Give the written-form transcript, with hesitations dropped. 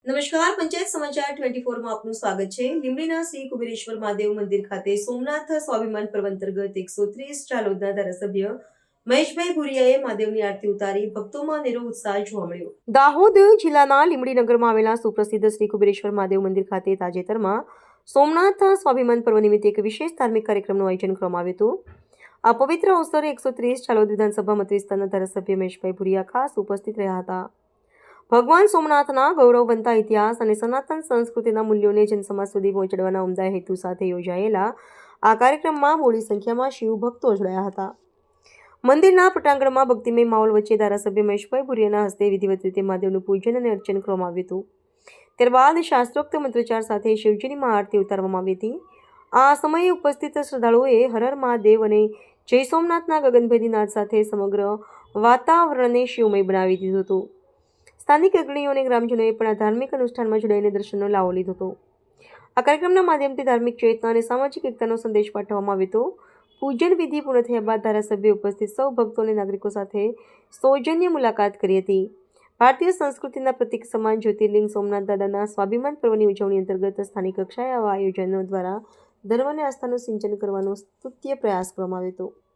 નમસ્કાર, પંચાયત સમાચાર 24 માં આપનું સ્વાગત છે। લીંબડીના શ્રી કુબેરેશ્વર મહાદેવ મંદિર ખાતે સોમનાથ સ્વાભિમાન પર્વ અંતર્ગત 130 ચાલોદના ધારાસભ્ય મહેશભાઈ ભુરિયાએ મહાદેવની આરતી ઉતારી ભક્તોમાં અનેરો ઉત્સાહ જોવા મળ્યો। દાહોદ જિલ્લાના લીંબડી નગરમાં આવેલા સુપ્રસિદ્ધ શ્રી કુબેરેશ્વર મહાદેવ મંદિર ખાતે તાજેતરમાં સોમનાથ સ્વાભિમાન પર્વ નિમિત્તે એક વિશેષ ધાર્મિક કાર્યક્રમનું આયોજન કરવામાં આવ્યું હતું। આ પવિત્ર અવસરે 130 ચાલોદ વિધાનસભા મતવિસ્તારના ધારાસભ્ય મહેશભાઈ ભુરિયા ખાસ ઉપસ્થિત રહ્યા હતા। ભગવાન સોમનાથના ગૌરવવંતા ઇતિહાસ અને સનાતન સંસ્કૃતિના મૂલ્યોને જનસમાજ સુધી પહોંચાડવાના ઉમદા હેતુ સાથે યોજાયેલા આ કાર્યક્રમમાં મોટી સંખ્યામાં શિવ ભક્તો જોડાયા હતા। મંદિરના પટાંગણમાં ભક્તિમય માહોલ વચ્ચે ધારાસભ્ય મહેશભાઈ ભુરિયાના હસ્તે વિધિવત રીતે મહાદેવનું પૂજન અને અર્ચન કરવામાં આવ્યું હતું। ત્યારબાદ શાસ્ત્રોક્ત મંત્રોચ્ચાર સાથે શિવજીની મહાઆરતી ઉતારવામાં આવી હતી। આ સમયે ઉપસ્થિત શ્રદ્ધાળુઓએ હર હર મહાદેવ અને જય સોમનાથના ગગનભેદી નાદ સાથે સમગ્ર વાતાવરણને શિવમય બનાવી દીધું હતું। સ્થાનિક અગ્રણીઓ અને ગ્રામજનોએ પણ આ ધાર્મિક અનુષ્ઠાનમાં જોડાઈને દર્શનનો લાવો લીધો હતો। આ કાર્યક્રમના માધ્યમથી ધાર્મિક ચેતના અને સામાજિક એકતાનો સંદેશ પાઠવવામાં આવ્યો હતો। પૂજન વિધિ પૂર્ણ થયા બાદ ધારાસભ્ય ઉપસ્થિત સૌ ભક્તો અને નાગરિકો સાથે સૌજન્ય મુલાકાત કરી હતી। ભારતીય સંસ્કૃતિના પ્રતીક સમાન જ્યોતિર્લિંગ સોમનાથ દાદાના સ્વાભિમાન પર્વની ઉજવણી અંતર્ગત સ્થાનિક કક્ષાએ આવા આયોજનો દ્વારા ધર્મ અને આસ્થાનું સિંચન કરવાનો સ્તુત્ય પ્રયાસ કરવામાં આવ્યો હતો।